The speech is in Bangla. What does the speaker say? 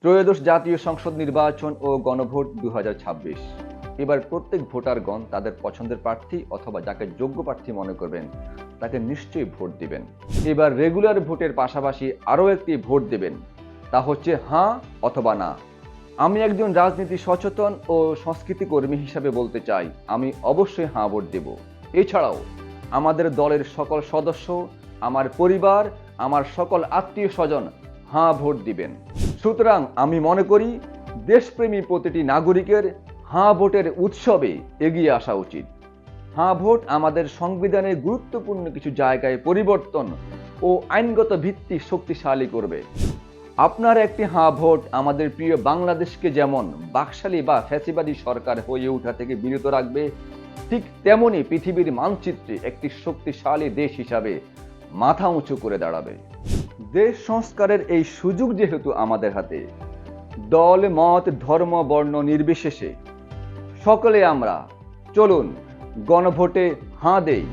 ত্রয়োদশ জাতীয় সংসদ নির্বাচন ও গণভোট 2026। এবার প্রত্যেক ভোটারগণ তাদের পছন্দের প্রার্থী অথবা যাকে যোগ্য প্রার্থী মনে করবেন তাকে নিশ্চয়ই ভোট দিবেন। এবার রেগুলার ভোটের পাশাপাশি আরও একটি ভোট দেবেন, তা হচ্ছে হ্যাঁ অথবা না। আমি একজন রাজনীতি সচেতন ও সংস্কৃতি কর্মী হিসাবে বলতে চাই, আমি অবশ্যই হ্যাঁ ভোট দেব। এছাড়াও আমাদের দলের সকল সদস্য, আমার পরিবার, আমার সকল আত্মীয় স্বজন হ্যাঁ ভোট দিবেন। সুতরাং আমি মনে করি দেশপ্রেমী প্রতিটি নাগরিকের হ্যাঁ ভোটের উৎসবে এগিয়ে আসা উচিত। হ্যাঁ ভোট আমাদের সংবিধানের গুরুত্বপূর্ণ কিছু জায়গায় পরিবর্তন ও আইনগত ভিত্তি শক্তিশালী করবে। আপনার একটি হ্যাঁ ভোট আমাদের প্রিয় বাংলাদেশকে যেমন বাকশালী বা ফ্যাসিবাদী সরকার হয়ে ওঠা থেকে বিরত রাখবে, ঠিক তেমনি পৃথিবীর মানচিত্রে একটি শক্তিশালী দেশ হিসাবে মাথা উঁচু করে দাঁড়াবে। দেশ সংস্কারের এই সুযোগ যেহেতু আমাদের হাতে, দল মত ধর্ম বর্ণ নির্বিশেষে সকলে আমরা চলুন গণভোটে হাঁ দেই।